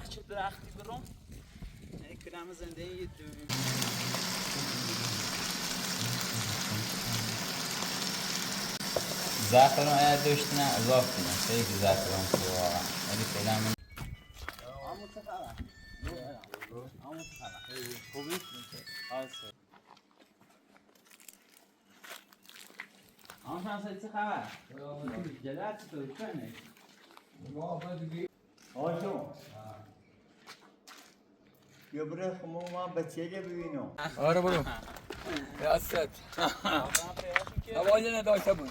وقت چه درختی برم کنم زنده یه دومی زعفران اگر داشتینه اضاف کنم خیلی زعفران تو واقعا ولی فعلا من آمو چه خبر؟ آمو چه خبر؟ خوبی؟ آسه آمو شما چه خبر؟ جلد چطور کنه؟ ما آقا دیگه آجو یا برای خمو ما بچه ببینم آره برو ریاست نوازه نداشته بود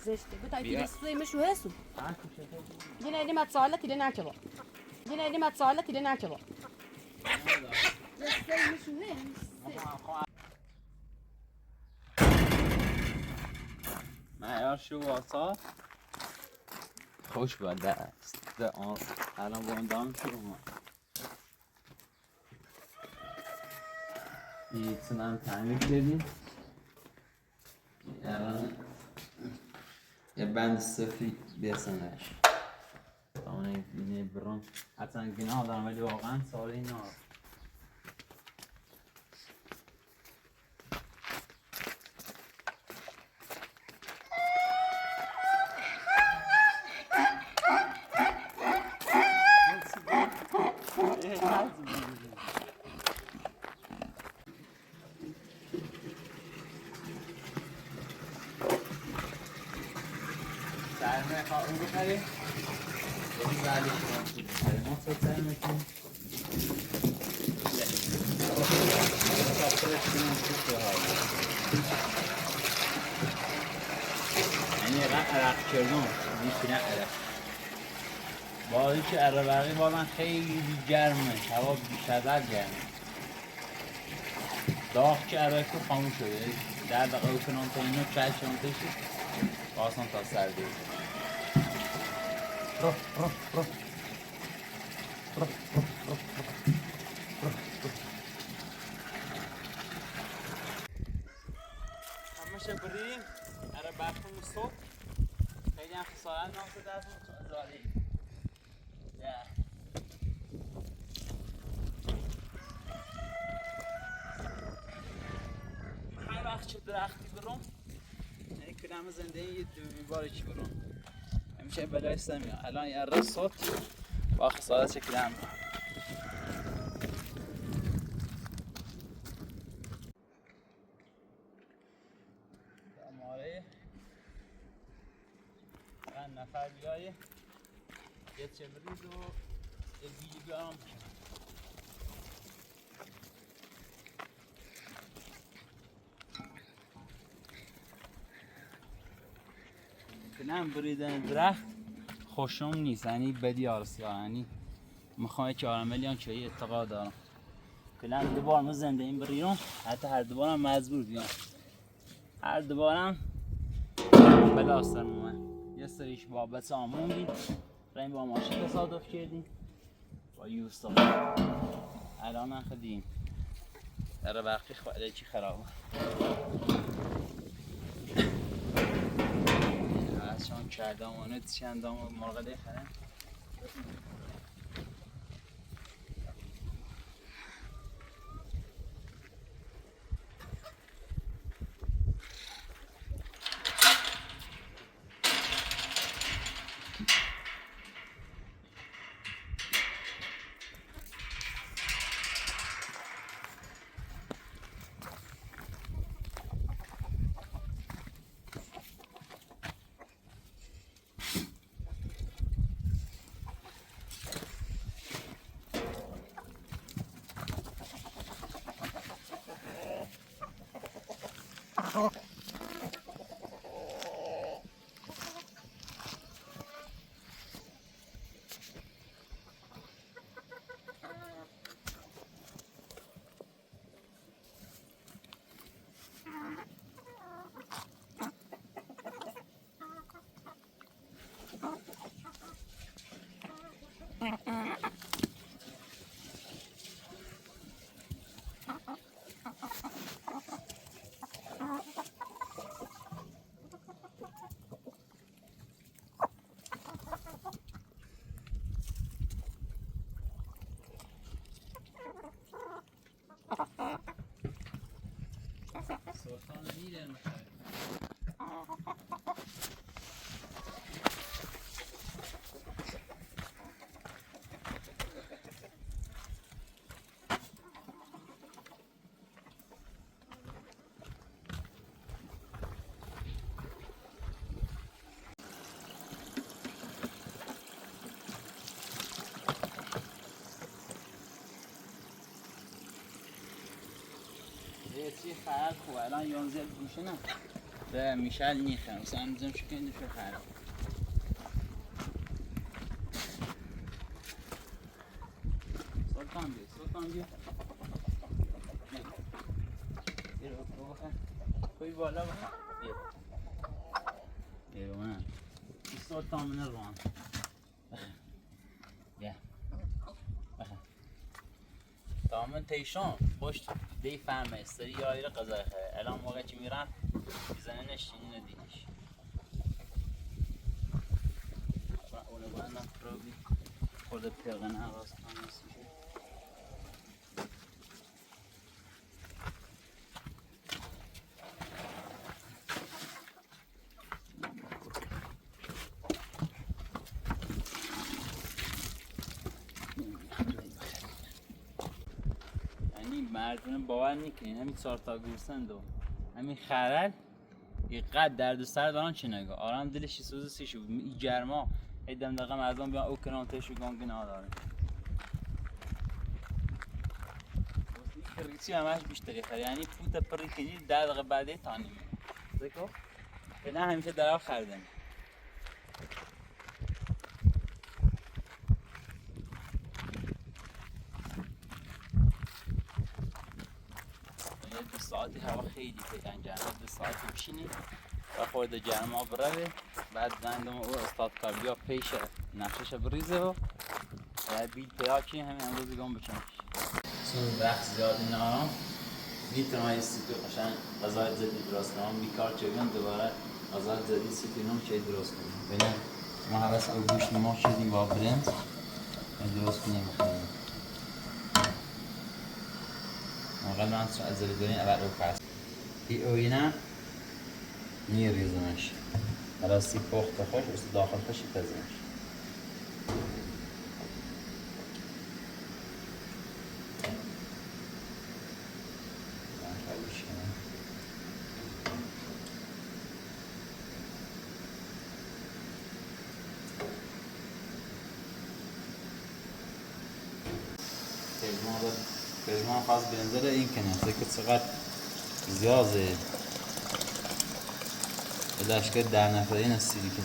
زشته بتاعتي بس مش وهاسو جينا دي ما تصالت اللي ناكبه جينا دي ما تصالت اللي ناكبه مش معیار شو واسا خوش بده است الان با اون دام شروع ما ایتون هم تعمیر کردیم الان یه بند سفید بیرسنش اونه اینه برون حتی گناه دارم ولی واقعا سال این ها سرمه خواهد اون بخری این بعدی شما ما سر سرمه کن یعنی عرق کردن میتونه عرق با اینکه عربقی با من خیلی گرمه هوا بیشتر گرمه داغ که عرق رو خاموش شده در دقیقه بکنم تا اینو چای شانتشی آسان تا سردی همشه بریم اره برخون صبح خیلی هم خسارت نامسه دست چون زالی هر وقت چه درختی برم کنم زنده یه دومی باری چی برم همیشه بلای استمیه الان یه رس صوت با خسارت چه کنم ماره چند نفر بیایی یه چه بریز و یه بیلی بیارم کنم بریدن درخت خوشم نیست یعنی بدی آرسیا یعنی میخوام که آراملیان که اعتقاد دارم کنم دوبار ما زنده این بریرم حتی هر دوبارم مجبور بیام هر دوبارم بلاستر مومن یه سریش بابت آمون بید ریم با ماشین تصادف کردیم با یوستا الان هم خدیم در وقتی خواهده چی خرابه چون کردامانه چندام مرغله خرم یه چی خراب خوب الان 11 گوشه نه به میشل نیخم مثلا میزم شکن دوشه خراب سلطان بیا یه رو بخن کوی بالا بخن یه رو من سلطان من روان بیا بخن تمام تیشان پشت دی فهمه استری یا ایره قضای خیلی الان موقع که میرن میزنه نشینی ندینش اونو باید نفرو بی خورده پیغنه راست کنیسی مردم باور میکنین همین 4 تا گوسفند و همین خرل اینقدر درد سر دارن چه نگاه آرام دلش سوز سی شو این گرما ایدم دقیقا مردم بیان او کنان تشو گانگ نداره کریسی همش بیشتری خر یعنی فوت پری کنی 10 دقیقه بعد تانی می دیکو نه همیشه درو خردن ساعتی هوا خیلی پیدن جرمه 2 ساعت بشینی و خورده گرما بروه بعد گندم او استاد کابیا پیش نقشش بریزه و بیل پیدا کنی همین امروز گم بچنش سون وقت زیادی نارم میتونم این سیتو قشنگ غذای زدی درست کنم بیکار چگم دوباره غذای زدی سیتی نم چه درست کنم بینه ما حواس او گوشت ما شدیم با برنج درست کنیم بخوریم مقال من از زلیدونی اول او پس ای اوینا میریزمش راستی پخت خوش است داخل خوشی تزمش پژمان خاص بنزل این کنه که چقدر زیاده اداشکه 10 نفری نستیدی که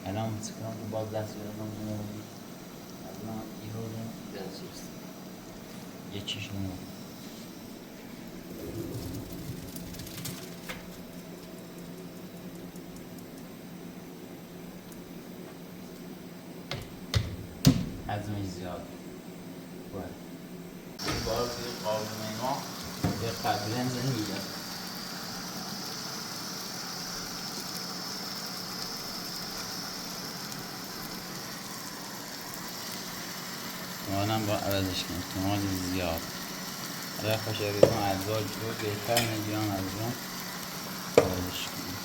الان سکران تو باز دست بیارم نمونی الان ایرونم دست است یه چیش نمون حجمش زیاد باید این بار توی قابلمه ما یه قبلن زنیده مانم با عوضش کنیم تومال زیاد اگر خوشاریتون ازوال جو بهتر نگیران از اون عوضش کنیم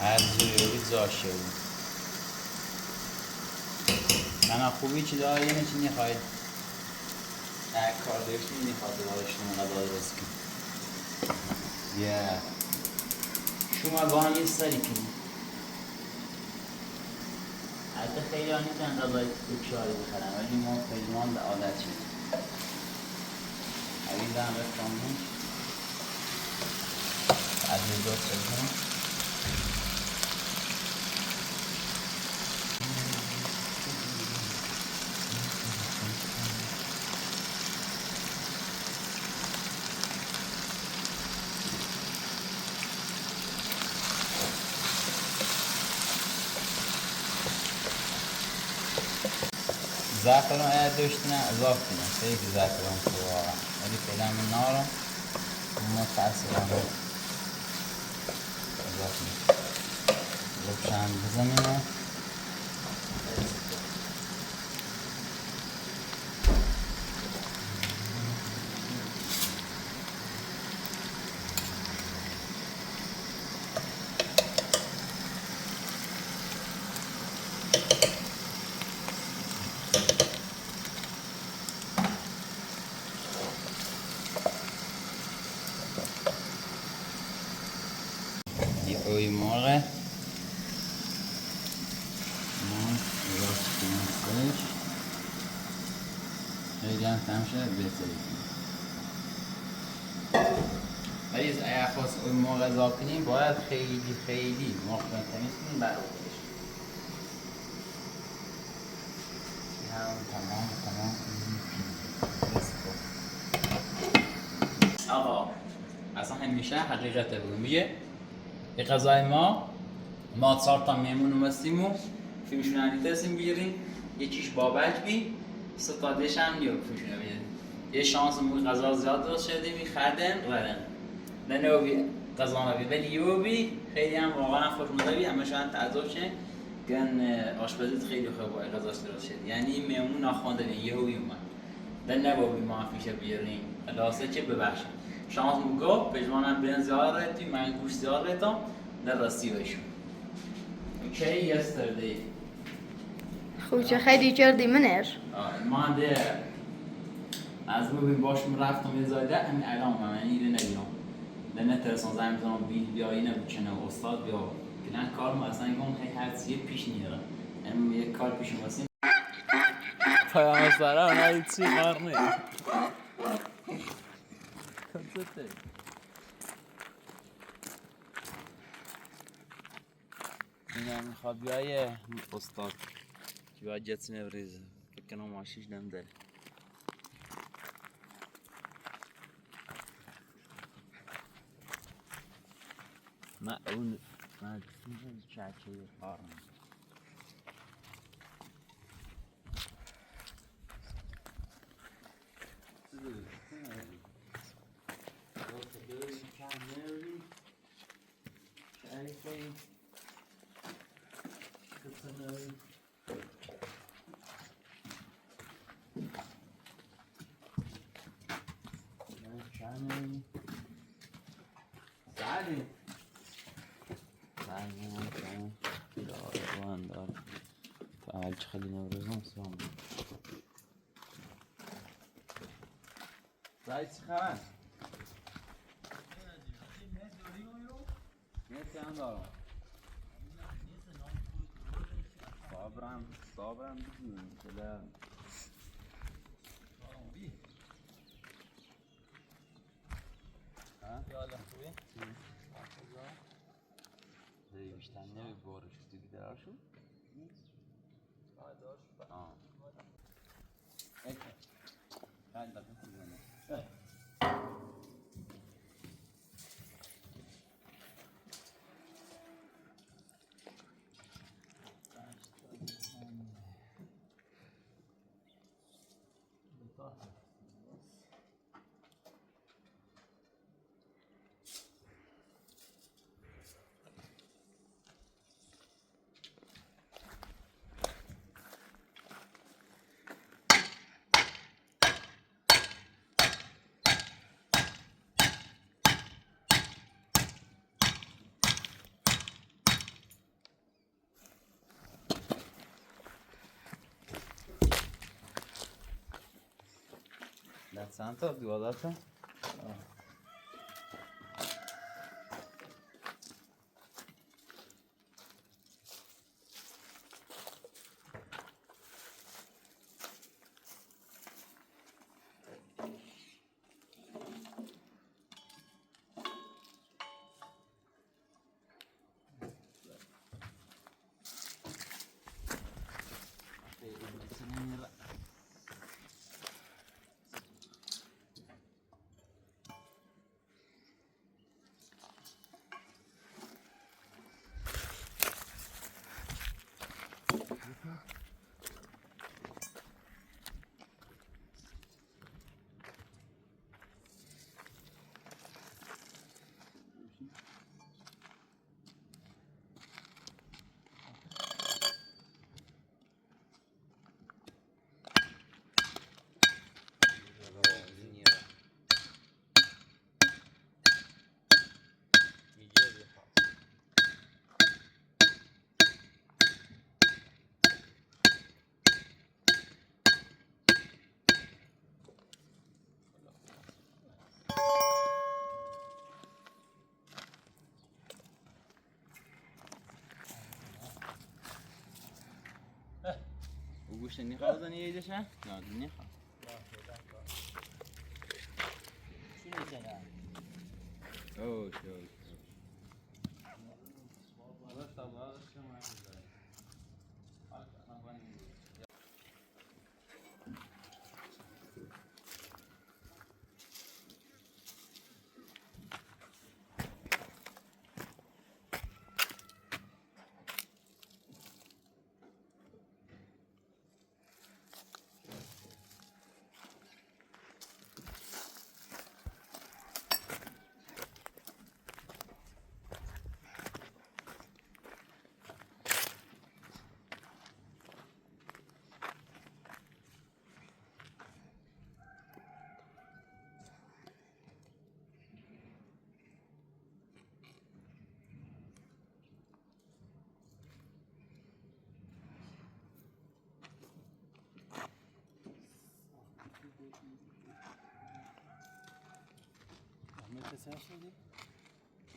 هر جوری زاشه بود من خوبی چی داره یه چی نخواهید هر کار داشتی نخواد دوارشون قدر درست کنیم یه شما با هم یه سری کنید حتی خیلی ها نیستن غذای بکشاری بخرن ولی ما پیمان به عادت شدیم اگه دارم بکنم از دوست بکنم زعفران اگر داشتین اضافه کنم خیلی زعفران تو واقعا ولی فعلا من نارم متاسفانه اضافه کنم روشن بزنیم غذای مرغ ما راست کنیمش خیلی هم تمشه بهتری ولی اگر خواست اون مرغ اضافه کنیم باید خیلی مرغ تمیز کنیم برای خودش تمام آقا اصلا همیشه حقیقته بگو میگه یه غذای ما 4 تا میمون اومستیم و فیلمشون علی ترسیم بیاریم یکیش بابک بی 3 تا دش هم دیو فیلمشون بیاریم یه شانس مو غذا زیاد درست شده میخردن ورن نه نوبی غذا نبی ولی یوبی خیلی هم واقعا خوشمزه بی همه شاید تعجب شه گن آشپزیت خیلی خوبه غذاش درست شد یعنی میمون ناخوانده بی یهویی اومد نه نبودی ما فیشه بیاریم لاسه که ببخشید شانس موگو پجمانم برن زیاد رهتی من گوش زیاد رهتم در راستی بشون اوکی yesterday خوب چه خیلی کردی منش ما ده از ببین باشم رفتم یه زایده همین الان من اینو نمیدونم نه ترسان زنگ بزنم بیایی نبودچنه استاد بیا کلان کار ما اصلا گم خیلی هر چیه پیش نیاره یعنی یک کار پیش واسیم پیام سره اونایی چی کار نی کنسته اینم میخواد بیایه استاد که باید جتس نبریزه فکر کنم ماشیش نمیده من اون من چاچه کارم فعال خلينا نوريهم سلام زايد خلاص نيت عندهم صابرا بدون سلام ها يلا خوي زي مش تاني بورش تقدر شو That's Santa, do all that? گوشت نیخواه بزنی یه ایدشه؟ نه نیخواه چی نیچه اوه شوی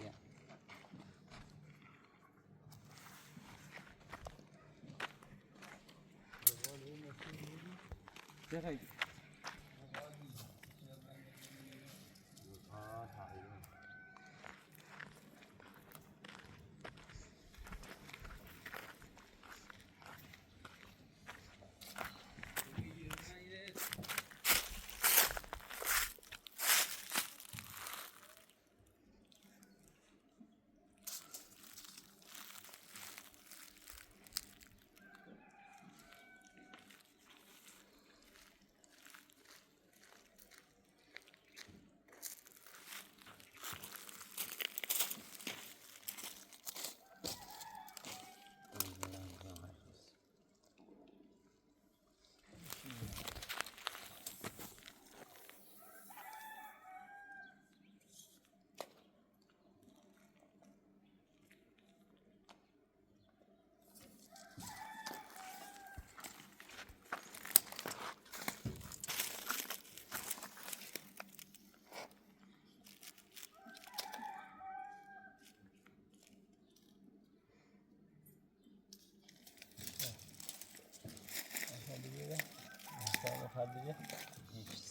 Yeah. دقیقه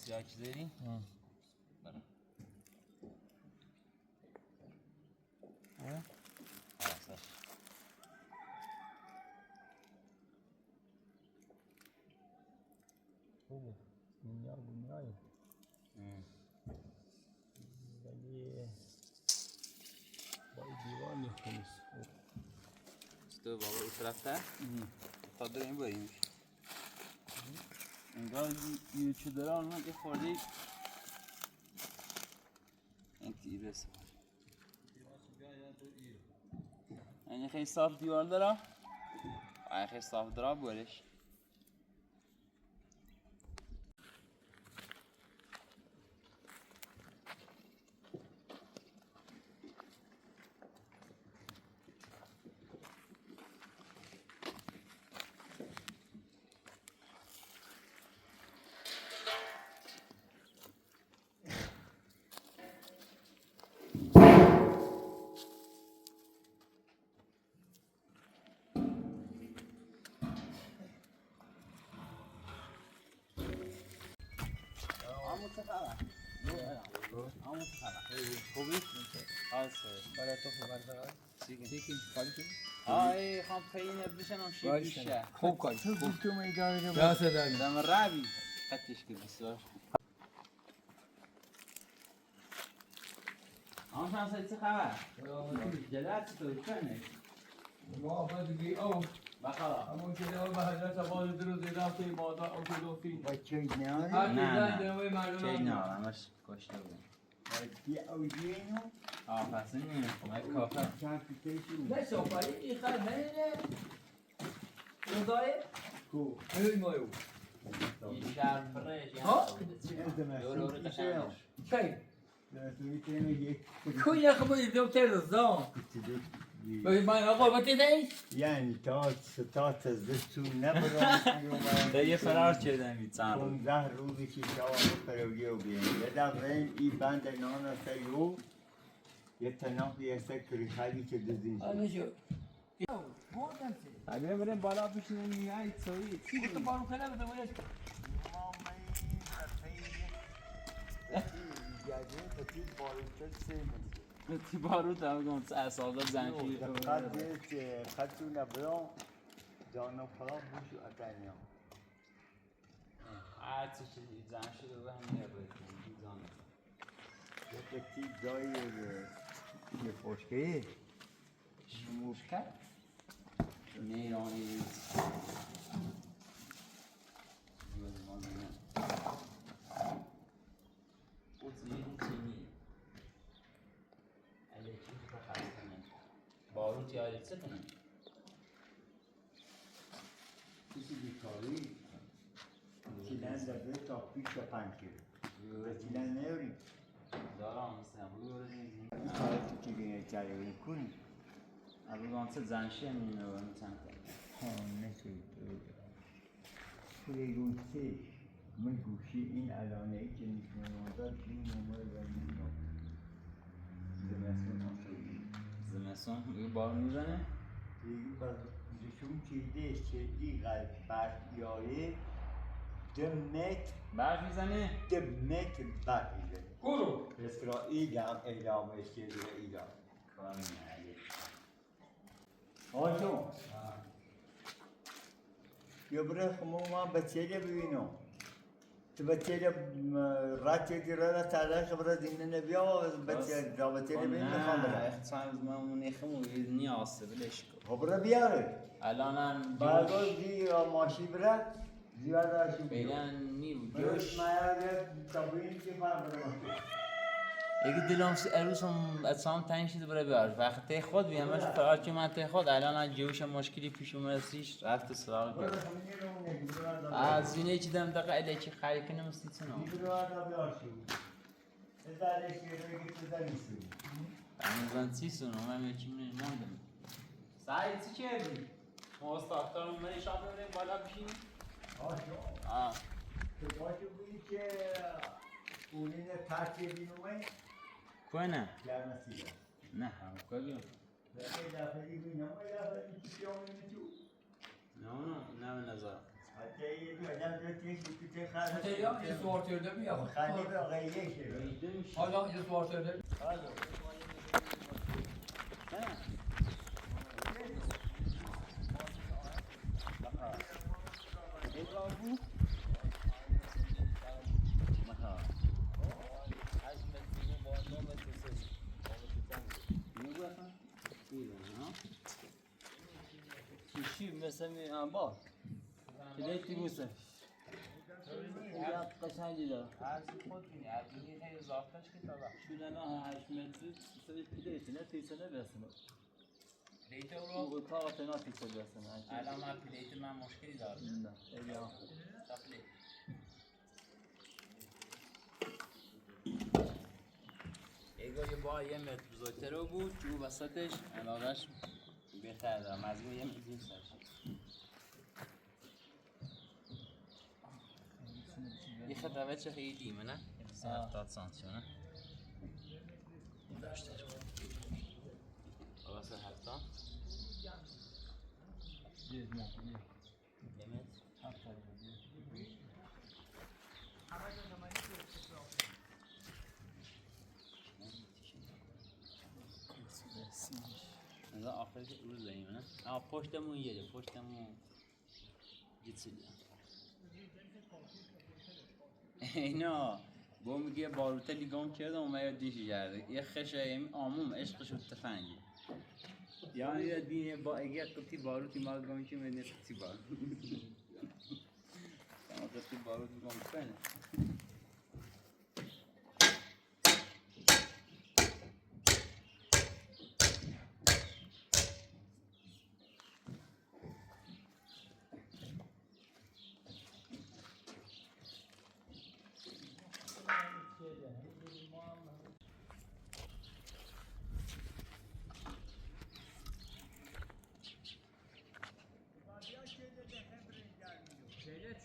سیاه چی داری؟ برم آسش خوبه بنیایی ولی با دیوار نیست تو بابا او طرفته؟ تا داریم بریم انگار یه چه داره آنها که خورده این تیره سوار این خیلی صاف دیوار داره این خیلی صاف داره برش خوبی؟ برای تو خبر دارد چیکین کاری کنی؟ آی خام خیلی نبیشن آن شیب بیشه خوب کاری تو گفتم ایداره رو دست داری دم رابی خطش که بسیار آن شانس چه خبر؟ جلات تو کنه ما بدگی او بخلا همون که دو به حضرت عباد درو زیده که مادا او که دو فیلم بچه ایداره هر نه، دیدن دوی مردم چه نه همش کشته بود بچه اوجینو پس این کمک کافه چند پیتشو نه سوپایی این خیلی نه روزای کو هی مایو این شهر فرش ها؟ دور قشنگ کی؟ توی تینو یک کوی نخبایی دکتر رزان باید من آقا بتیدهی؟ یعنی تا ستات از دستون نبرم ده یه فرار چیدن میتن 15 روزی که شما پروگیو بیم یه دفعه این بند نان سیو یه تناقی است کری خالی که دزدین آنه شو گفتم چی؟ اگه بریم بالا بشینیم میای توی چی گفتم بارو کنه بده ولش تی باروت هم گفت اصابه زنشیر خط نبرام جانو فرام بوشو اتنیا هر چی زنشیر رو هم میاره زن یه تی جایی یه فوشکه شموشکر نیرانی باروت یاری چه کنم کسی بیکاری چیلن زده تا پیش تا 5 کیلو و چیلن نیوریم دارم مثلا بگوردیم کارتی که گیره چایی کنی اول چه زنشیر می‌نویم چند تا نشید پولی گوشتی من گوشی این الانه ای که نشون آداد این نمای و میدونم زمستون آسایی زمستون بگو بار میزنه دیگه باز نشون چیدی قلب برف بیاره 2 متر برف میزنه 2 متر برف میزنه برو اسرائیل هم اعلامش کرده ایران کار می‌کنه آجون یا برای خمو ما بچه ببینم تو بچه راتی که را تعالی خبر دینه نبیا و بچه رابطه ببین میخوام برای اختصار از ما نخمو نیاسته بلش کن خبر بیاره الانم بعدا جوش زی ماشی بره زیاده اشو فعلا نیو جوش جوش مایه تابین که من برم اگه دلم عروسم اتسام تنگ شده برای بیار وقتی خود بیامش فرار که من تی خود الان جوش مشکلی پیش اومد سیش رفت سراغ برای کرد خمینی رو نگیرم از اینه چی دم دقیقه الی چی خری کنم استیتونو دیگه رو آدم بیاشو ازاله شیره که تو دنیسو من سیسونو من چی نمیدونم سعید چی کردی؟ ما استاختارم من شام بریم بالا بشینیم آشو تو باشو بودی که اونین ترکی بینومه کنه گرم سیده نه هم کاری وقتی دفعه بینومه دفعه اینی پیامونی تو نه نظر حتی یه دو آدم دو تیش تو خرد متریال یه سوارترده بیا خندی به آقای یشه حالا یه سوارترده چی مثل می انبار کلیتی بوسه یا قشنگی داره هر چی خود بینی از این خیلی اضافتش که تا وقت شده الان 8 متری سوی پلیتی نه تیسنه برسنه پلیت رو اتاق تنا تیسه برسنه الان من پلیت من مشکلی دارم نه ایدی ها تا پلیت ایگاه یه بار یه متر بزرگتر رو بود که او وسطش علاقهش بهتر دارم از یه متر این سرش یه خط روچه خیلی دیمه نه؟ 70 سانتی نه؟ داشته واسه 70 یه متر از آخرش روز داریم نه؟ پشتمون یه پشتمون جیتسیده اینا با میگه باروته لیگام کردم و من یاد دیشی کرده یه خشه آموم عشقش رو تفنگی یعنی یه دینه با اگه قطی باروتی ما گام که من قطی بارو قطی باروت گام کنه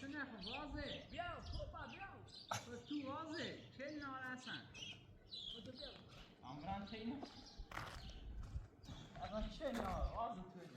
چه نخو وازه بیا کوپا بیا تو وازه چه نارسن امران خیلی اما چه نه وازه توی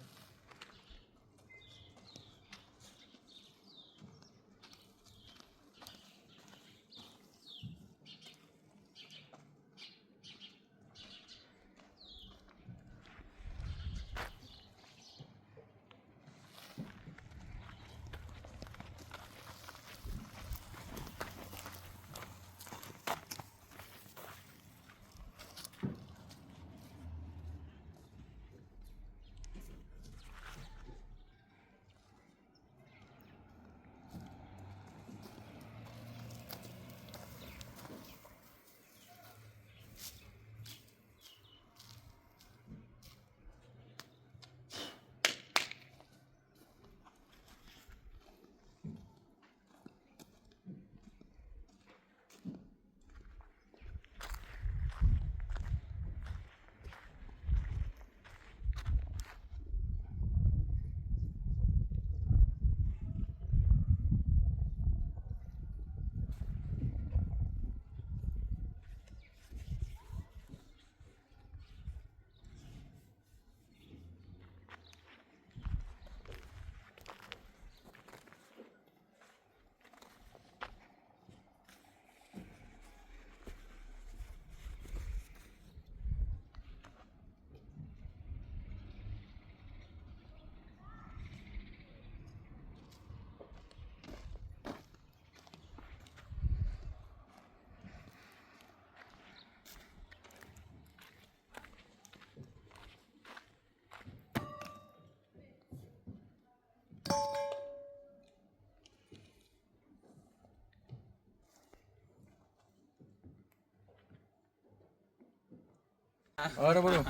آره برو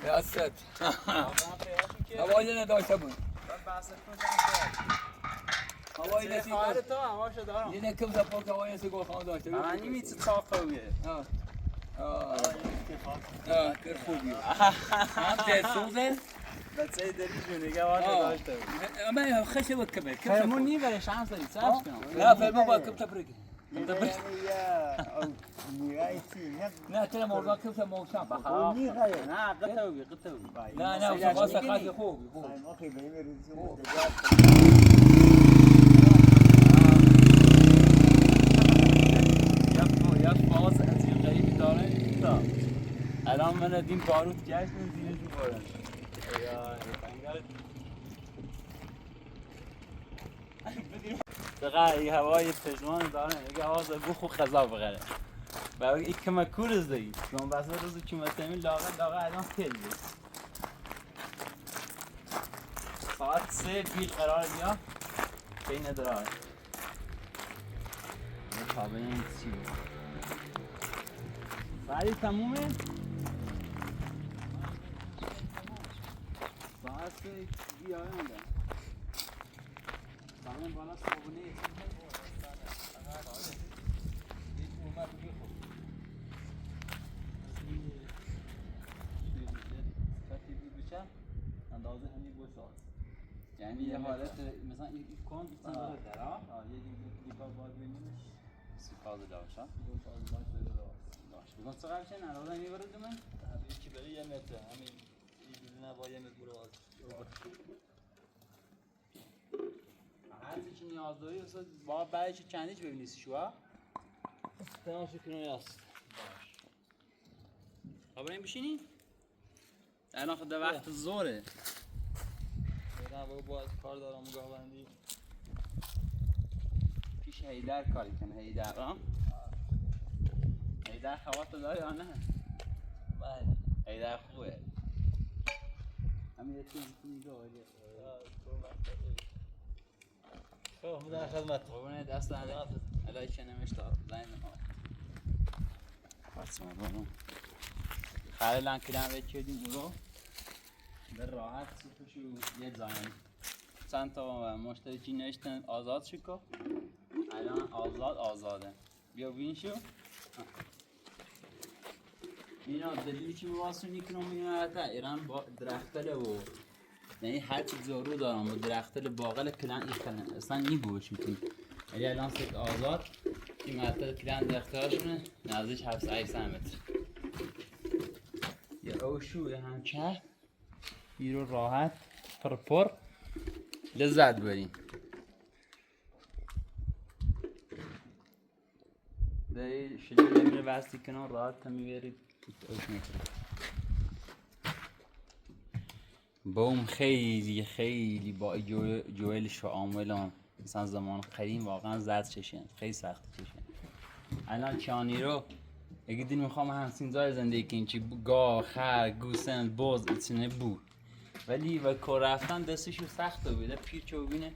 یاست هوایی نداشته بود هوایی نسی خواهر تو هماشو دارم یه نکم زپاک هوایی نسی گل خانه داشته بود من نمیتونی تاقویه کر خوبی هم دستوزه بچه دلی جونگه واسه داشته بود اما خشه بود کمه فرمون نیبره شمس داری سرش کنم لا فرمون باید کم تبرگی نه ترى موضوع كيف موضوع بخاف نه قطوبي لا انا وصفات ثقافي خوبي یک باز عجیب غریبی داره تا الان من دیم باروت گشت من زینش می‌خورم دقیقا یه هوای پشمان داره یه هوا زگو خو خزا بغره برای این کمه کورز دایی چون بس روزو که متهمی لاغه الان خیلی بود ساعت 3 بیل قرار بیا بین نداره ببینیم چی بود سریع تمومه ساعت 3 بیایم ده ساعت بالا صابونه اندازه همین بود یعنی یه حالت مثلا این کن مثلا داره یه کار باید ببینیم سیفاز داشت باش بگم چقدر چه نرازه میبرد من یکی برای یه متر همین اینجوری نباید یه متر برو هر چی نیاز داری اصلا با بعدش چندیش ببینی شو تمام شکر است خبرین بشینی الان خود وقت زوره باید کار دارم گاه‌بندی پیش هیدر کاری کنه هیدر هیدر خواه تو داری یا نه؟ بله هیدر خوبه همین یه توی نگاه آلی خب میدن خدمت قربونه دست علای کنمش دار زنی نماد خواستم بانم خیلی لنکیدن وید کردیم او رو به راحت سوپشو یه زاین چند تا مشتری چی نوشتن آزاد شکو الان آزاده بیا بین شو اینا دلیلی که واسونی کنم میاد ایران با درختله و یعنی هر چی ضرور دارم و درختل باقل کلان ایستن اصلا نیبوش میتونی ولی الان سک آزاد که مرتب کلان درختهاشونه نزدیک 700 متر یه اوشو یه همچه بیرو راحت پر لذت بریم داری شلیل نمیره بستی کنار راحت تا میبرید اوش میکنید بوم خیلی با جویلش و عاملان مثلا زمان قدیم واقعا زرد چشن خیلی سخت چشن الان چانی رو اگه دین میخوام همسین زای زندگی کنیم چی گاه، خر، گوسن، بز ایتونه بود ولی و کار رفتن دستشو سخته بوده پیچو بینه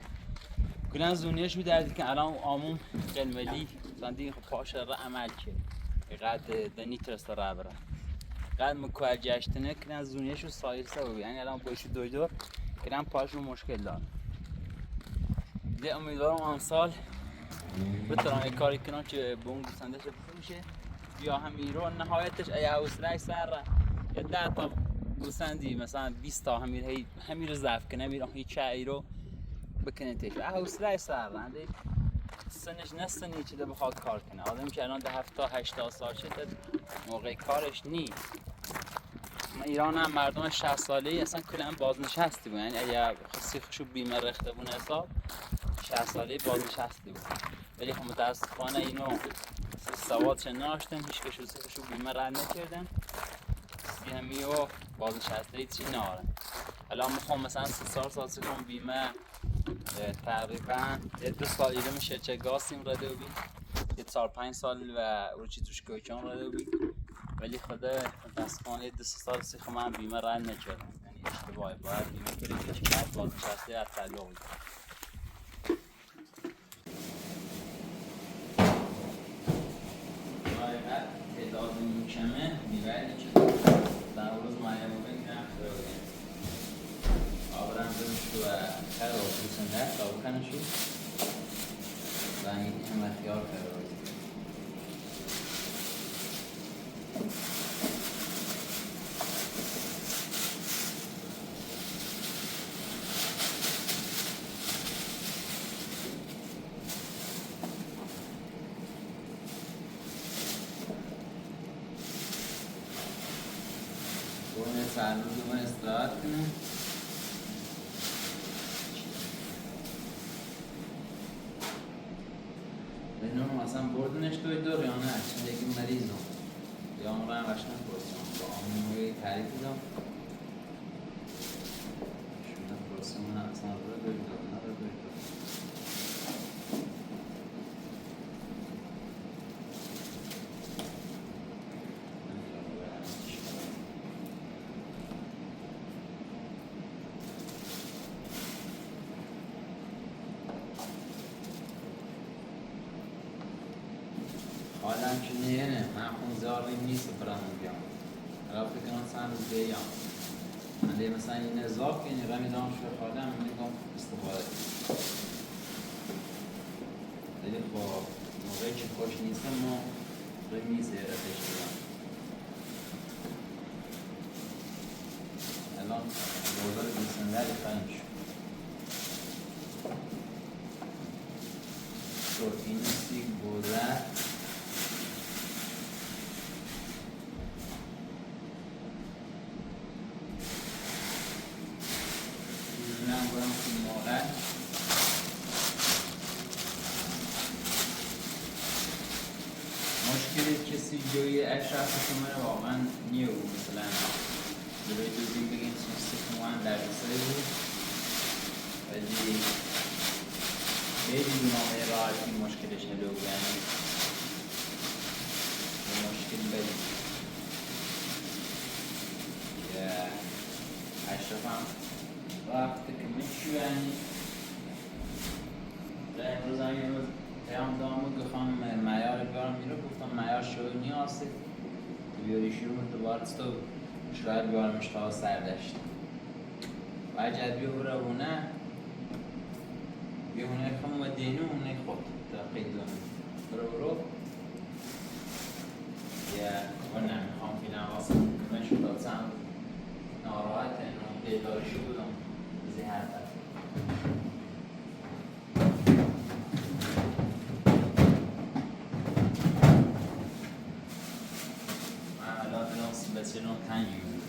کلان زونیش میدردی که الان آمون قلملی مثلا دیگه خب پاشه را عمل که قد دنی ترست را بره قد مکوه جشتنه کلان زونیشو سایسته بود یعنی الان بایشو دور کلان پاشو مشکل دار ده امیدوارم امسال بتونم یک کاری کنم که به اون گوسندش بفروشه یا همین رو نهایتش ای حوصله سر یه 10 تا گوسندی مثلا 20 تا همین رو ضعف کنه میرم هیچ چایی رو بکنه تیش حوصله سر رنده سنش نستنی چه ده بخواد کار کنه آدم که الان ده 70-80 سال شده موقع کارش نی ما ایران هم مردم 60 ساله اصلا کلا بازنشستی بود یعنی اگه خاصی خوشو بیمه رخته بونه حساب 60 ساله بازنشستی بود ولی خب متاسفانه اینو سوادش نداشتن هیچ کشوسیشو بیمه رد نکردن همی و بازنشسته چی نارن الان میخوام مثلا 3 سال سکم بیمه تقریبا 2 سال ایده میشه چه گاسیم رده بی 4-5 سال و روچی توش کوچان رده بی ولی خدا متاسفانه 2 سال سکم من بیمه رد نکردم یعنی اشتباهی باید بیمه کردی که باید بازنشسته از تعلیق بید تعداد کمه میبردی که شو خیلی بسنده تا بکنه شو و این همه خیار کرده سرروز رو استراحت کنه بینون اصلا بردنش توی دور یا نه چون دیگه مریض هم یا اون رو هم بشنم پرسیم با آمونوی تعریف دم شما پرسیم نه اصلا رو دوی دور نه رو دوی دور حالم که نه من خون زاریم نیست برامون بیام حالا فکر کنم چند روز بیام من دیگه مثلا این اضافه این رمیدان شو حالم میگم استفاده دیگه با موقعی که خوش نیستم ما روی میز ایرتش بیام الان بردار بیسندری خواهیم شد شد این سیگ بوده مشکلی کسی جوی اشرف شما واقعا نیو مثلا جلوی دوزی بگیم سوستی تومن در بسایی بود ولی خیلی دونامه راحتی مشکلش هلو یعنی مشکل بدید که اشرف هم وقت که میشو یعنی امروز هم یه روز پیام دام بود گفتم معیار بیارم میره گفتم معیار شروع نیاسته بیاری شروع دوباره تو شاید بیارمش تا سردشت و اجد بیاره اونه بیونه خم و دینو اونه خود تا قیدون برو یه کار نمیخوام فیلم واسه من شد دادم ناراحت اینو بیدارشو بودم بزی هر طرف بسیارم تنگیم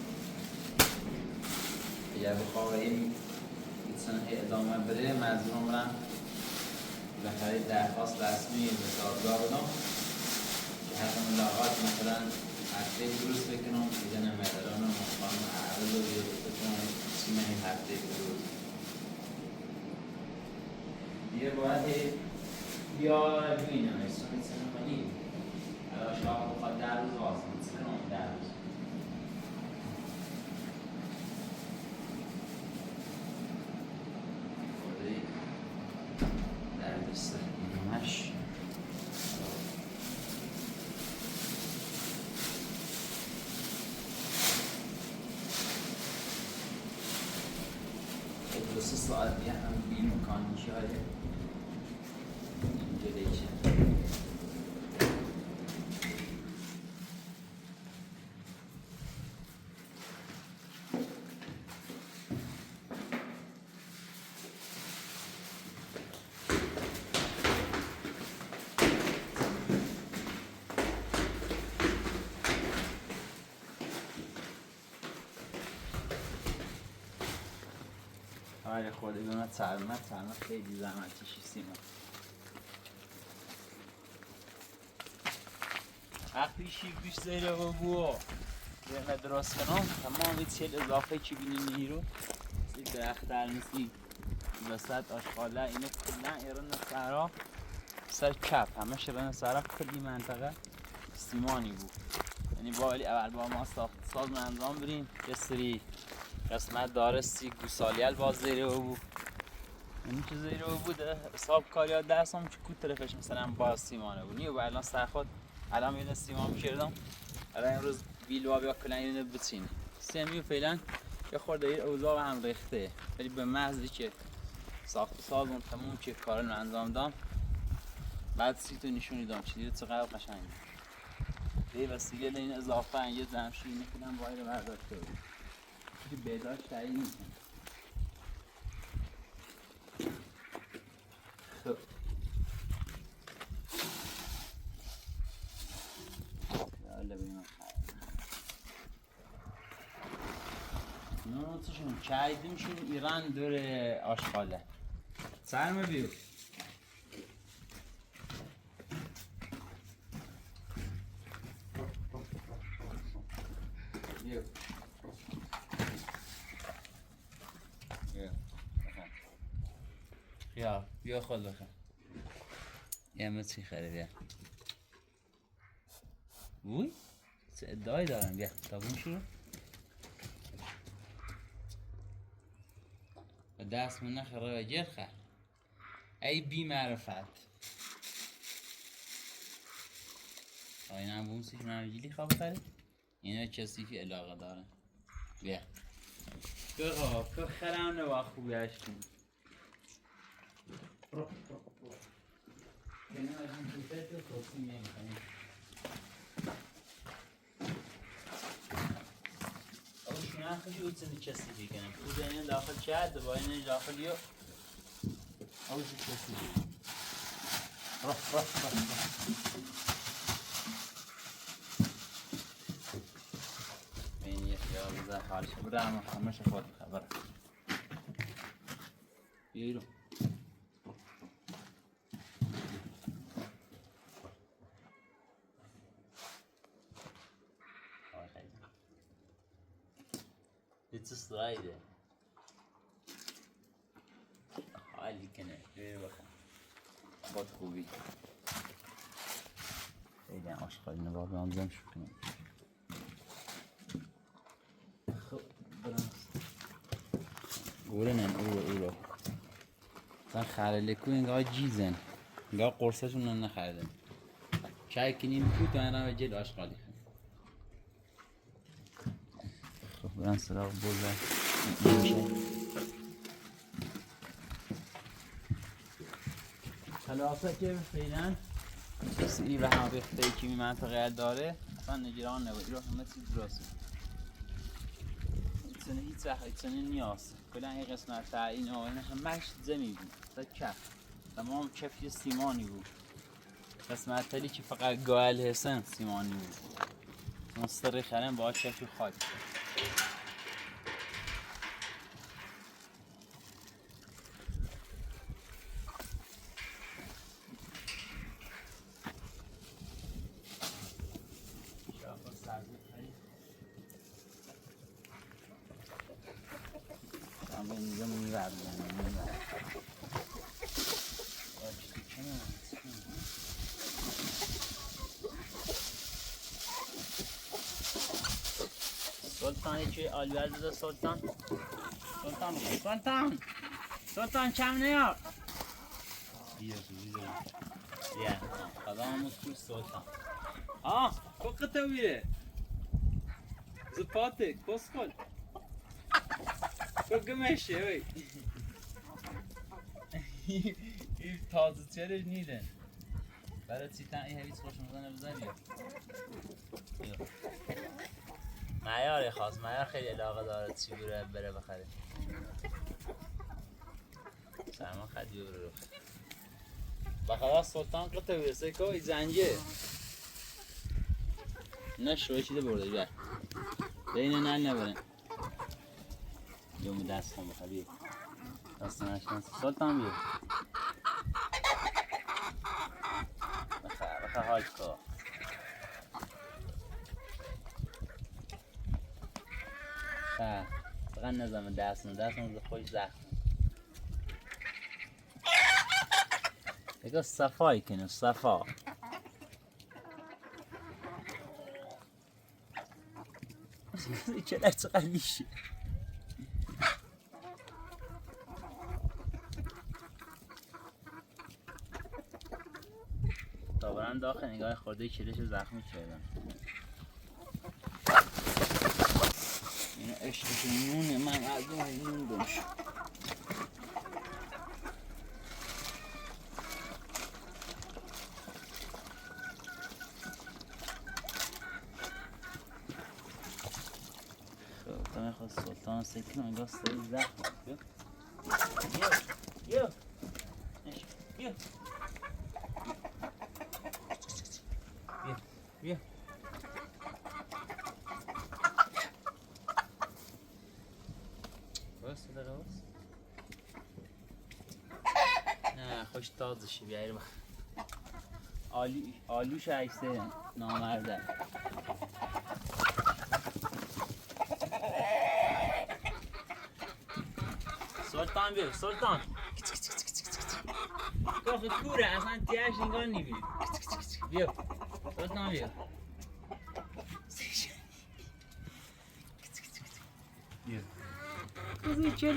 اگر بخواه این سنه ادامه بره مجبورم برم بالاخره درخواست رسمی به دادگاه بدم که حتی ملاقات مثلا هفته درست بکنم دیگه نمیدارم مخوام عرض رو بکنم سیمه هفته درست دیگه باید بیا ببینم سنه منی الان شاید بخواد 10 روز واسه مثلا 10 روز ساعت دیگه هم بی مکان شاید اینجا دیشه آره خورده بیمت سلمت خیلی زحمتیشی سیما وقتی شیر گوش زیره و بو زیره درست کنم تمام به چیل اضافه چی بینی نیرو این درخت درنسی وسط آشغاله اینه کلن ایران سهرا سر کپ همه شران سهرا کلی منطقه سیمانی بود یعنی بالی اول با ما ساز انجام بریم یه سری قسمت داره سی گوسالیل باز زیره بود یعنی که زیره بود حساب کاریا دستم که کود طرفش مثلا باز سیمانه بود نیو الان سرخود الان یه سیمان می‌کردم الان امروز بیلوا بیا کلن اینو بچینه سیمیو فعلا یه خورده این اوضاع هم ریخته، ولی به محضی که ساخت سازم تموم که کار رو انجام دام بعد سیتو نشونی دام چیزی چقدر قشنگه. به وسیله این اضافه یه جمشید میکنم باید رو برداشته بود که بیداش تایی نیست. خب یالا ببینم نوتشون چای میشون ایران دور آشغاله سرمه بیو بیا خود بخیر یه مچی خیلی بیا وی چه ادعایی دارم بیا تابون شروع و دست من نخیره و جر خر ای بی معرفت این هم بومسی که من جیلی خواب خری اینا کسی که علاقه داره بیا که خرم نوا خوبی هشتیم کنه از این توفیت رو توصیم نمی‌کنیم او شونه خیلی اوزنی کسی بکنم اوزنی داخل چهد با اینه داخل یو اوزنی کسی بکنم این یه خیال بزر حالش بره همش خود خبر بیایرو It's slide. حالی کنه بیر بخون خود خوبی خیلی آشقالی نبا به آمزم شو کنم خب برم گورنن او زن خرلکو اینگاه جیزن اینگاه قرصشون رو نخردن چای کنیم تو تا این رو جل آشقالی خب برن سراغ بزر خلاصه که فعلا کسی و هم ریخته که می منطقه داره اصلا نگران نبود رو همه چیز درسته ایتونه هیچ وقت ایتونه نیاز کلا این قسمت تعیین آینه همش زمی بود تا کف تمام کفی سیمانی بود قسمت تلی که فقط گوهل حسن سیمانی بود مستری خرم با کفی خاک سلطان یکی آلویل بده سلطان سلطان کم نیار بیا خدا همون توی سلطان کقه بیره زپاته کس کن کقه میشه وی این تازه چرش نیدن برای چی تا این هیچ خوش مزنه بزنی معیار خاص معیار خیلی علاقه داره چی بره بخره سرما خدی رو بخدا سلطان قطع برسه که ای زنجه نه شوی چیده برده بیر بینه نل نبره یوم دست خون بخواه دست نشنس سلطان بیر بخواه حال که فقط نظام دستم خوش زخم یکا صفایی کنه صفا چه چقدر میشه تا برم داخل نگاه خورده کلش زخمی شدم اینو عشقش نونه من از اون نون گمش خب تا میخواد سلطان سکن انگاه سری زخم بیا بیا بیا بیا بس داره بس نه خوش تازشی بیایی رو آلوش عکسه نامرده سلطان بیا سلطان کافه کوره اصلا تیهش نگاه نمیبینی بیا سلطان بیا بیا کسی چه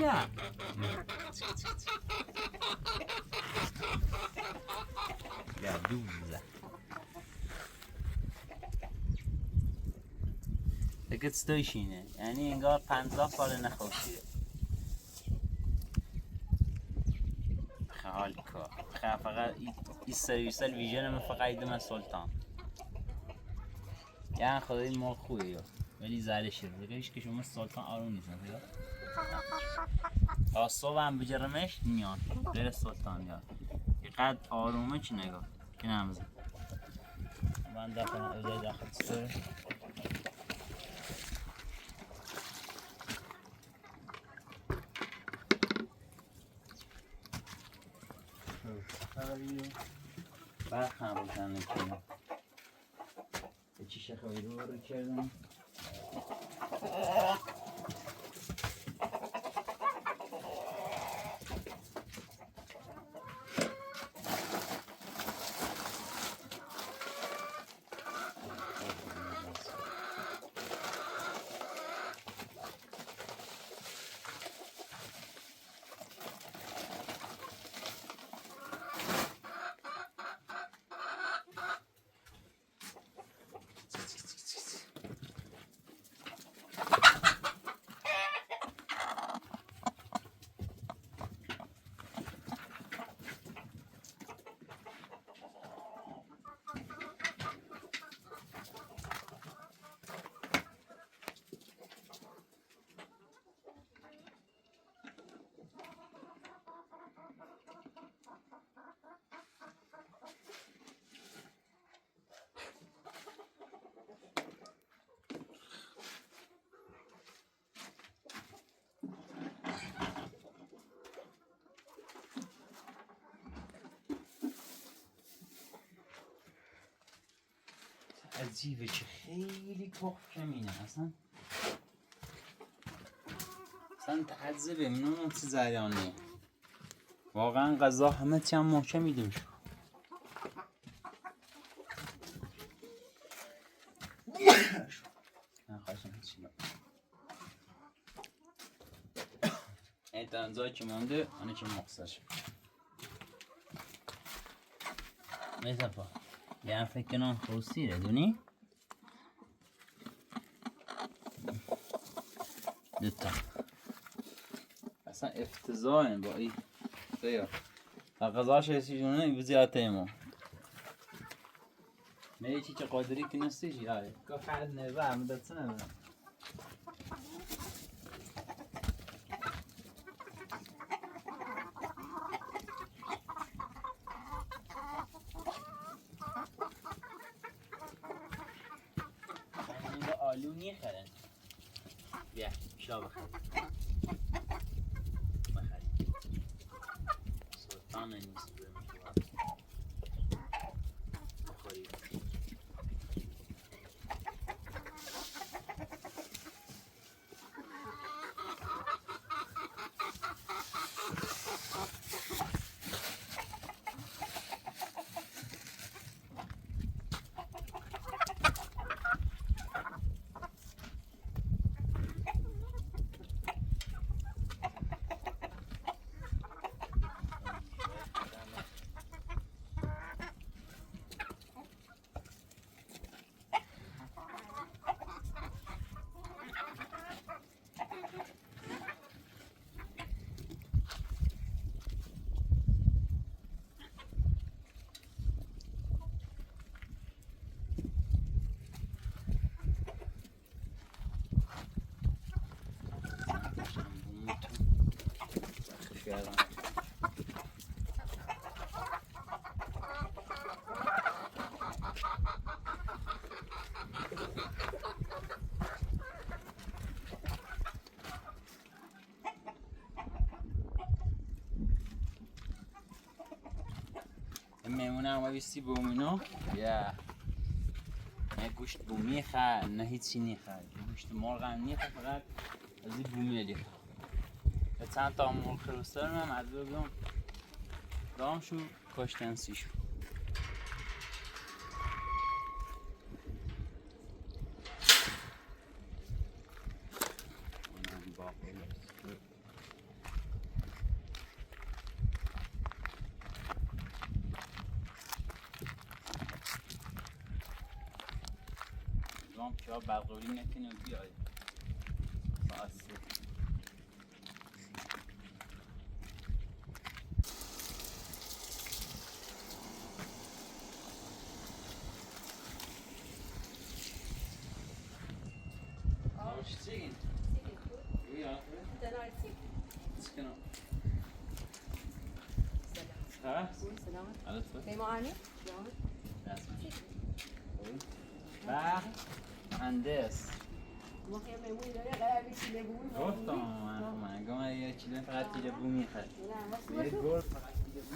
یا دوزه دکت ستایشینه یعنی انگار 50 سال نخوشیده حال کار فقط این سرویسال ویژن من فقط ایده من سلطان یعنی خدای ما خوبه یا ولی زره شیر دیگه که شما سلطان آروم نیستن دیگه تا صبح هم بجرمش میان غیر سلطان یا اینقدر آرومه چی نگاه که نمزه من داخل سره بعد هم روشن نکنم به چی شخوی رو کردم عجیبه چه خیلی محکمینه اصلا تعذبه منو چه زریانه واقعا غذا همه چی هم محکمی دوش این تنزایی که مانده آنه که مقصد میزفا یه فکر کنم خوصیره دونی؟ دوتا اصلا افتضاحه با ای بیا و غذاش هستی جونه ای بزیاده ایمو میگه چی که قادری که نستیش یاره که خیلی نوه همه دست نوه آلو نیخرن بیا شا بخرید سلطان نیست بخورید میمونه اما بیستی بومینو یا نه گوشت بومی خواهد نه هیچی نیخواهد گوشت مرغ هم نیخواهد فقط از این بومی لیخواهد چند تا مرغ کروستر هم از بگم دام شو کشتن سی شو دام که برقوری نکنه بیاید ساعت سه مهندس گفتم من گفتم یه چیزی فقط تیجه بو میخواد یه گل فقط تیجه بو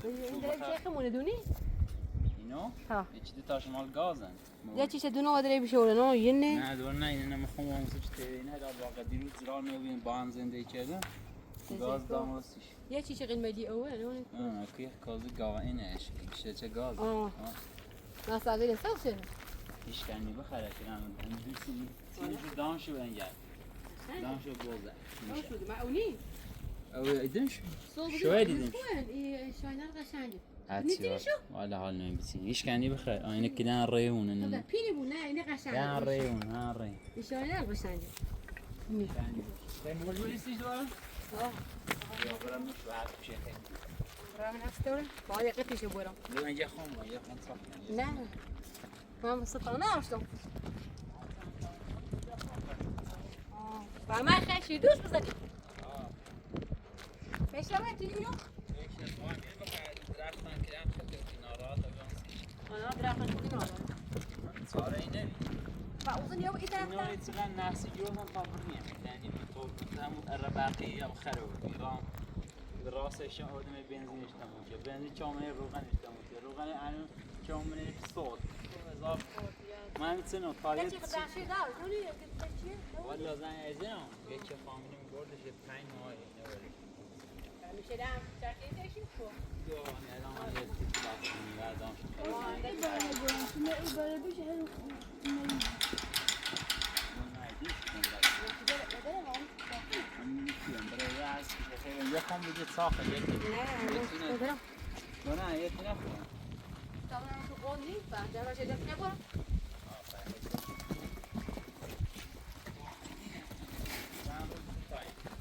این داره چه خمونه دونی؟ اینو؟ ها یه چیزی تاش مال گازن یه چیزی دونه آدره بشه نه یه نه دور نه اینه نمیخوام اون چه تیری نه داد واقعا دیروز زرار میبینیم با هم زندگی کردن گاز دام راستش یه چیزی قیمتی اوه نه که کازی گاوا اینه میشه چه گاز مثلا این سوسه هیچ کنی بخره که من دوستی تیجو دام شو انجام دام شو بوزه شو ما اونی او ایدنش شو دیدیم شاینر قشنگه هاتي ولا حال نبيتي ايش كان يبخر انا كده الريون هذا بيني بونا يعني قشنگه يا الريون ها الريون شاینر قشنگه كان موجود استجوار يا برا مش بعد شيء برام نفستوره باید قطعش برام لو انجا خم يا خم صح نه ما مستطعنا اشتم فما خشي دوش بزني بشربت اليوم انا درافن كنارا صار اینه فاوزن يوم اذا اینو ایتلان ناسی جوهم طابونیه یعنی تو هم رباقی یا خرو ایران راسش آدم بنزینش تموم شد بنزین چامنه روغنش تموم شد روغن الان چامنه صوت اضافه ما میتونم فعالیت چی خداشی دار دونی چی والله زن ازینم یکی فامیلیم بردش 5 ماه نوری میشه دام چاکی داشی کو دو الان من یه کلاس میادم یه خام بگید ساخه یکی نه یکی نخورم تو قول نیست بعد راجع دفنه نبرم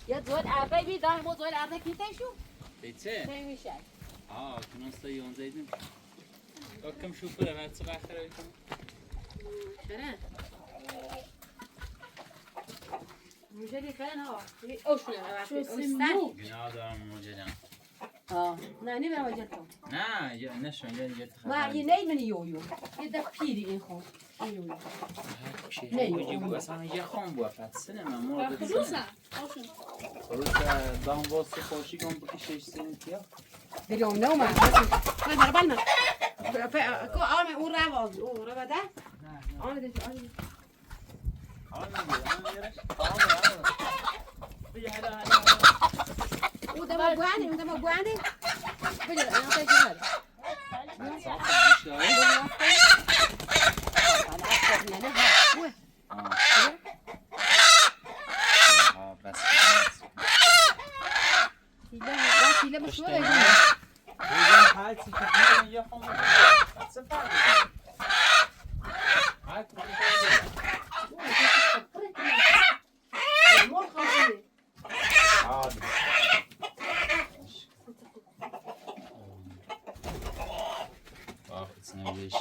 يا زول عربي دار مو زول عربي كيتشو بیچه؟ زي میشه کنسته یون زیدیم کم شو فره بعد صبح خیلی کم خيران مجدي خيران ها او شو استني گناه دارم موجودم نه نمیرم وجهتون نه نشون یه ما یه من یویو یه ده پیری این خون یویو نه بو اصلا یه خون بو فقط سنه من مرد خروسا دام واسه خوشی گم بکی 6 سنه تیا اليوم نومه بس ما بالنا كو اول اون رواز او رو بده اون ده او ده ما گوانی او ده ما گوانی بجد انا تاجي هذا بس لا مش ولا يجي حالتي كبيرة يا خم سفر هاك نویش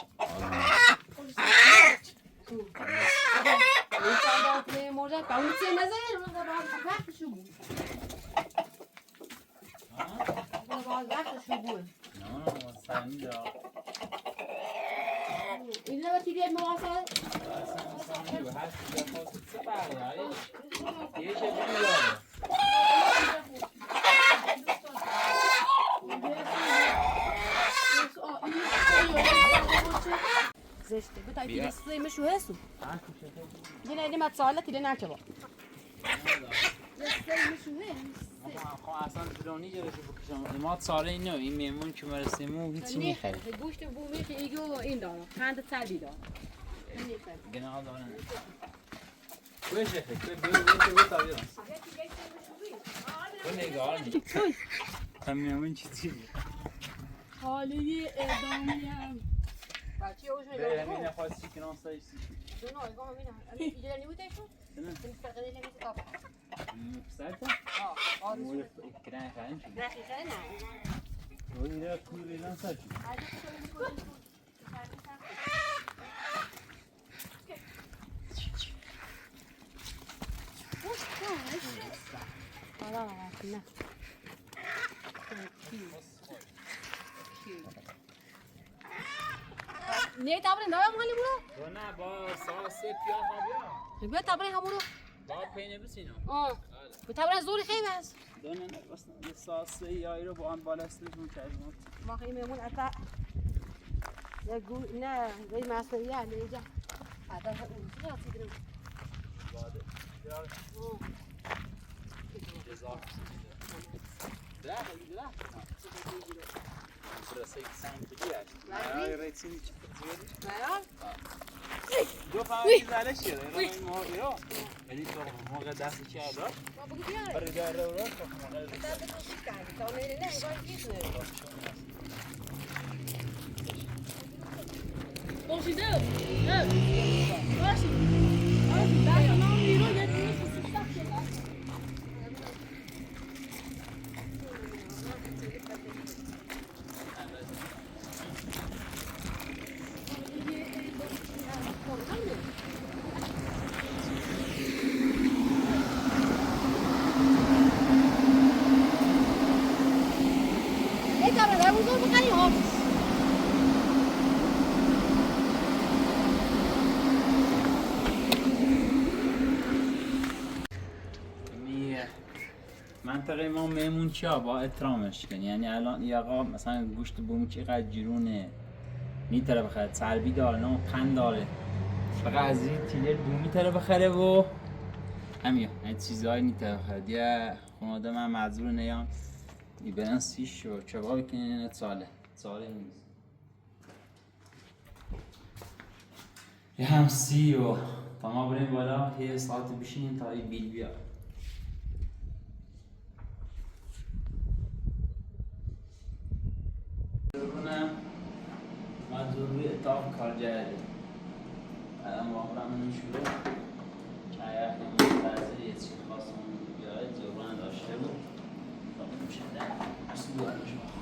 موجود باوتي نزل ولا بعد وقت شو بو بعد وقت شو بو نه سنده إلا ما تيجي المواصلة همونی به هر چیز خواست سه بقیه یه چه بگیره زشته بتاعي تيجي تصلي مش وهاسو جينا دي ما تصالت اللي نعكبه خب اصلا درونی جلوشو بکشم ما ساله اینو این میمون که مرسیمو هیچی میخری گوشت بومی خیلی این دارم خند سردی دارم گناه دارن کوی شفه کوی تابیرم کوی نگاه نی هم میمون چیزی حالی اعدامی هم بچه اوش به همین نخواستی که ناستایی دونو ایگاه همینه اینجا نیوتیشون مستقلی نمیشه تابا سرتا؟ مورد اکران خواهیم شد دقیقه نه ولی را کوری لان سر شد نه نه تابرین دارم خالی برو تو نه با ساس پیاز آبیا بیا تابرین همونو با پینه بسینم به تابرین زوری خیلی هست دونه نه بس ساس یایی رو با آن بالستشون کردیم ما خیلی میمون اتا نه زي معصرية اللي جا هذا هو الزيات يدرون لا لا برسيك سام بدياش لا ريتسين لا دو خواهی زنش شده ایران این ماه ایران یعنی تو موقع دستی چه داشت؟ برای داره رو راست منطقه ما میمون چیا با احترامش کنی یعنی الان یه آقا مثلا گوشت بومی چقدر جیرونه میتره بخره چربی داره نه قند داره فقط از این تیلر بومی تره بخره و همین این چیزهایی نیتره بخره دیگه خانواده من معذور نیام برن سیش و چبا بکنین ساله نیست یه هم سی و تا ما بریم بالا یه ساعت بشینیم تا این بیل بیاد ما ضروری اتاق کار جایده الان واقعا من شروع چای منتظر یه چیز خاصمون بیاد ضرورا داشته بود تا میشه اصلا شما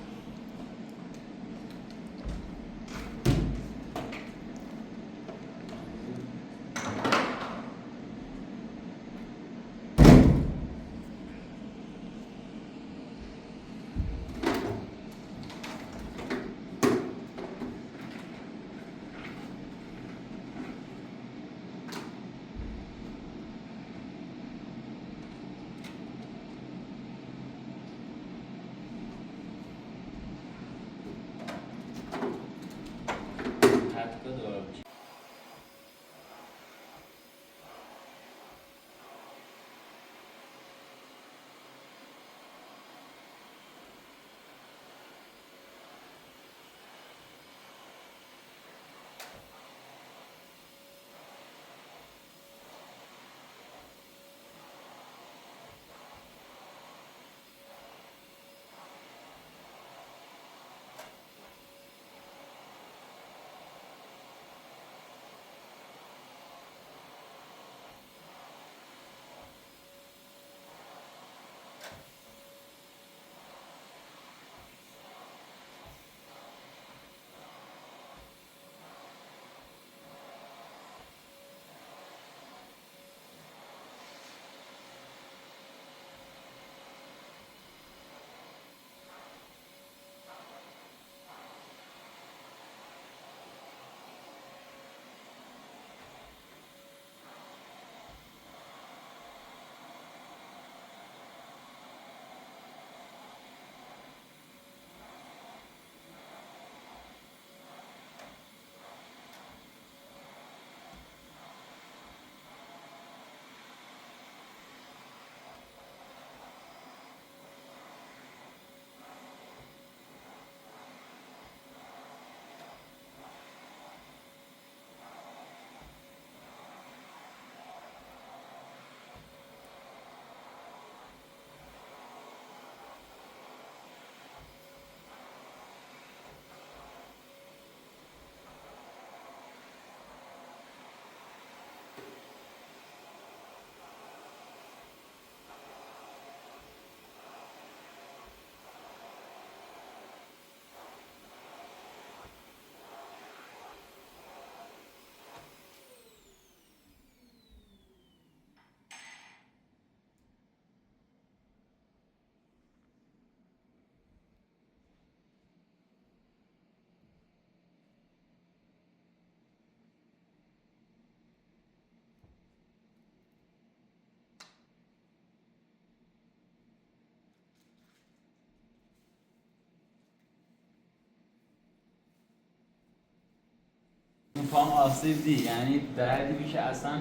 پام آسیب دی، یعنی در حدی میشه اصلا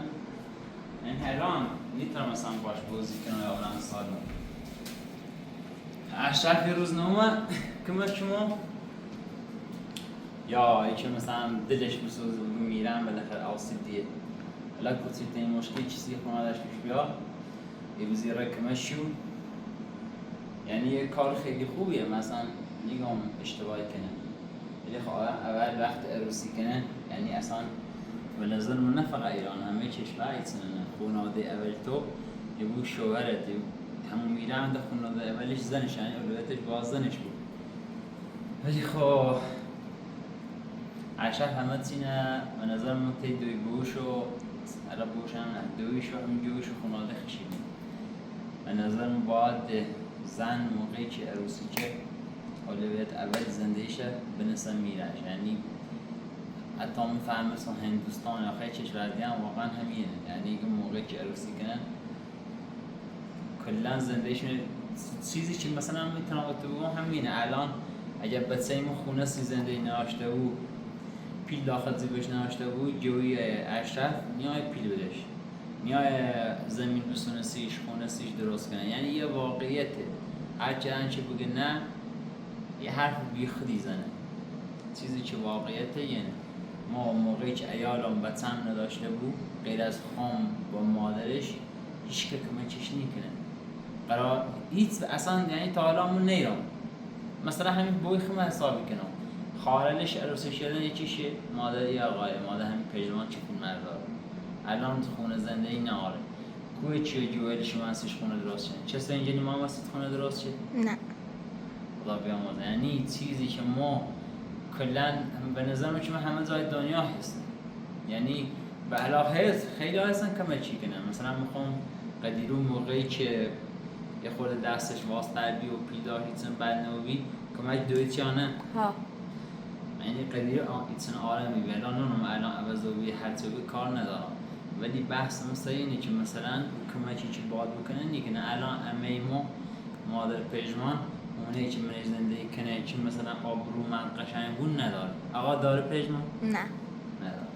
من حیران میتونم مثلا باش بازی کنم یا برم سالون. اشرف یه روز نومه که شما یا یکی مثلا دلش بسوزه میرن بالاخره آسیب دیه. حالا کوچکترین مشکلی چیزی خانواده‌اش پیش بیاد یه وزیره کمشو، یعنی یه کار خیلی خوبیه مثلا نگام اشتباهی کنه ولی خب اول وقت عروسی کنه یعنی اصلا به نظر من نه فقط ایران همه کشور ایتسنن خانواده اول تو یه بود شوهرت همون میرن ده خانواده اولش زنش یعنی اولویتش باز زنش بود ولی خب اشرف همه تینه به نظر من تی دوی بوش و حالا بوش هم نه دویش و همین جویش و خانواده خشیده به نظر من باید زن موقعی که عروسی که اولویت اول زندگیشه بنسن میرش یعنی حتی میفهم مثلا هندوستان یا خیلی کشور دیگه هم واقعا همینه یعنی که موقعی که عروسی کنن کلا زندگیشون چیزی که مثلا میتونم تو بگم همینه الان اگر بچه‌مون خونه سی زندگی ناشته بود پیل داخل زیبش ناشته بود جوی اشرف نیای پیل بدش نیای زمین بسونه سیش خونه سیش درست کنه یعنی یه واقعیته هرچه هنچه بگه نه یه حرف بیخودی زنه چیزی که واقعیته یعنی ما موقعی که ایالم بچم نداشته بود غیر از خام با مادرش هیچ که کمکش نکنه قرار هیچ اصلا یعنی تا حالا من نیرم مثلا همین بوی خمه حسابی کنم خارلش عروسی شدن یکیشه مادر یا آقای مادر همین پژمان چکون مردار الان خونه زندگی نهاره کوی چیه جوهری شما هستش خونه درست شد چه اینجا نیما هستید خونه درست شد؟ نه خدا بیامرزه یعنی چیزی که ما کلا به نظر که همه جای دنیا هست یعنی به علاقه هست خیلی هستن که چی کنن مثلا میخوام قدیرو موقعی که یه خورده دستش واسطه بی و پیدا هیچن بدنوی کمک دوید چانه ها یعنی قدیر ایتسن آرمی بیاد الان عوضوی هرچوی کار ندارم ولی بحث مثلا اینه که مثلا کمکی که باید بکنه نیگه نه الان امه ما مادر پژمان اونه که منش زندگی کنه که مثلا آبرو من قشنگ بود نداره آقا داره پژمان؟ نه نداره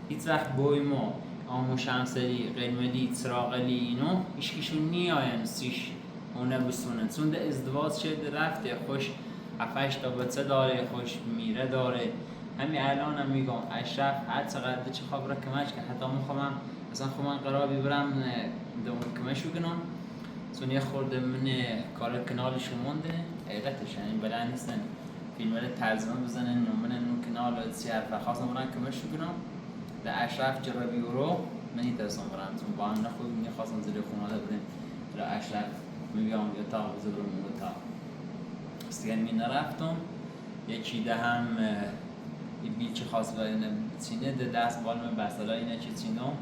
هیچ وقت بوی ما آمو شمسلی قرملی چراغلی اینو ایشکیشون نیاین سیش اونه بسونه چون ده ازدواج شده رفته خوش افش تا بچه داره خوش میره داره همین الان هم میگم اشرف هر چقدر چه خبره کمش که حتی میخوام مثلا خودم قرار ببرم دوم کمشو کنم چون یه خورده من کار کنالشو مونده حقیقتش یعنی بلند نیستن فیلم ترجمه بزنن من اون کانال سیار فخواستم برام کمشو کنم در اشرف جرابی رو منی ترسم برام چون با هم نخوب میخواستم زیر خانواده بریم را اشرف میگم یه تا بزرگ رو تا استیگن می نرفتم یکی ده هم یه بیچه خواست و چینه ده دست بالم بسالا اینه چی چینم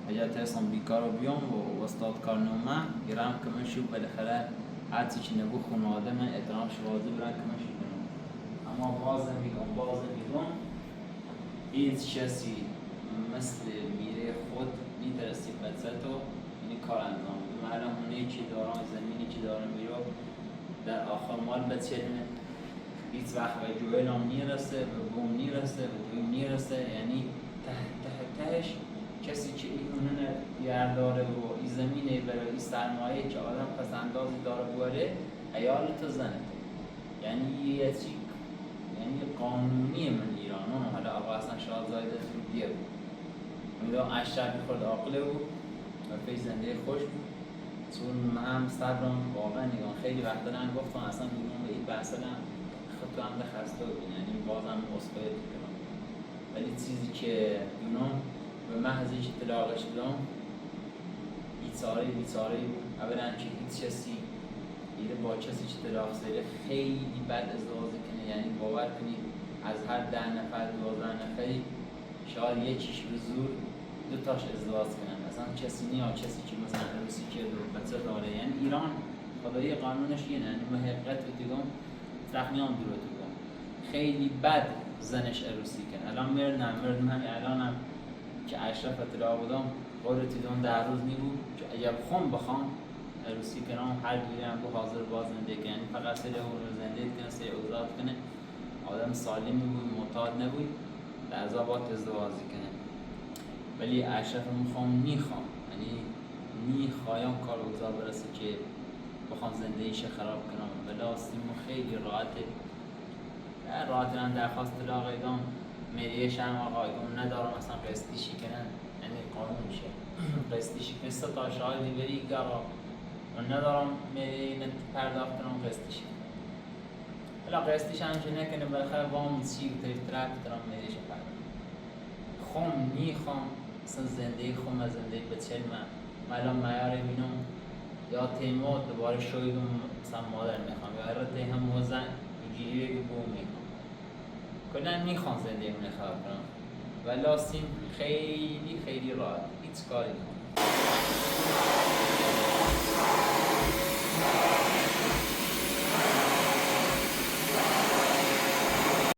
اگر ترسم بیکار رو بیام و استاد کار نومه گرم کمشو بالاخره هرچی که نبو خانواده من احترام شوازی برن کمشو کنم اما باز میگم هیچ کسی مثل میره خود میترسی بچه تو اینی کار انجام بده من الان اونه که دارم زمینی که دارم میرو در آخر مال بچینه هیچ وقت به جوهل هم نیرسه به بوم نیرسه به دوی نیرسه یعنی تهش کسی که این اونه یار داره و این زمینه برای این سرمایه که آدم پس اندازی داره بوره ایال تو زنه یعنی یه چی یعنی قانونی من ایران حالا آقا اصلا شاید زایده دیگه بود امیدوارم اشرف خورد عاقله بود و پیش زنده خوش بود چون من هم صبرم واقعا نگاه خیلی وقتا هم گفتم اصلا میگم به این بحثا خب تو هم خسته بود یعنی بازم مصفایت کنم ولی چیزی که دونم به محضی که طلاقش بدم بیچاره بود اولا که هیچ کسی ایره با کسی که طلاق سیره خیلی بد ازدواج کنه یعنی باور کنید از هر 10 نفر 12 نفری شاید یکیش به زور دوتاش ازدواج کنن مثلا کسی نیا کسی که مثلا عروسی که دو بچه داره یعنی ایران خدایی قانونش اینه یعنی محقیقت رو دیگم تخمیان دور دیگم خیلی بد زنش عروسی کنه الان مردم همین الان هم که اشرف اطلاع بودم قولتی دون 10 روز نی بود که اگر بخوام عروسی کنم هر دوری هم بود حاضر باز زندگی یعنی فقط سری اون رو زندگی کنه سری اوزاد کنه آدم سالمی بود معتاد نبود لحظات ازدواج کنه. ولی اشرف میخوام یعنی میخوایم کار اوضاع برسه که بخوام زندگیش خراب کنم. ولی آستیم خیلی راحته. راحت هم درخواست طلاق ایدام مریش هم آقا ایدام ندارم مثلا قسطیشی کنن، یعنی قانون میشه قسطیشی که 3 تا شاهدی بری که آقا من ندارم مری پرداخت کنم قسطیشی کنم. ولی قسطیش همچه نکنه بالاخره وام سی و طرف دارم مریش پرداخت. میخوام مثلا زندگی خوم از زندگی بچل من الان معیاره بینم یا تیمو دوباره شویدم مثلا مادر میخوام یا رده هم موزن اینجوری بگی بوم میخوام کلا میخوام زندگی من خراب کنم و لاستین خیلی راحت هیچ کاری نکنم.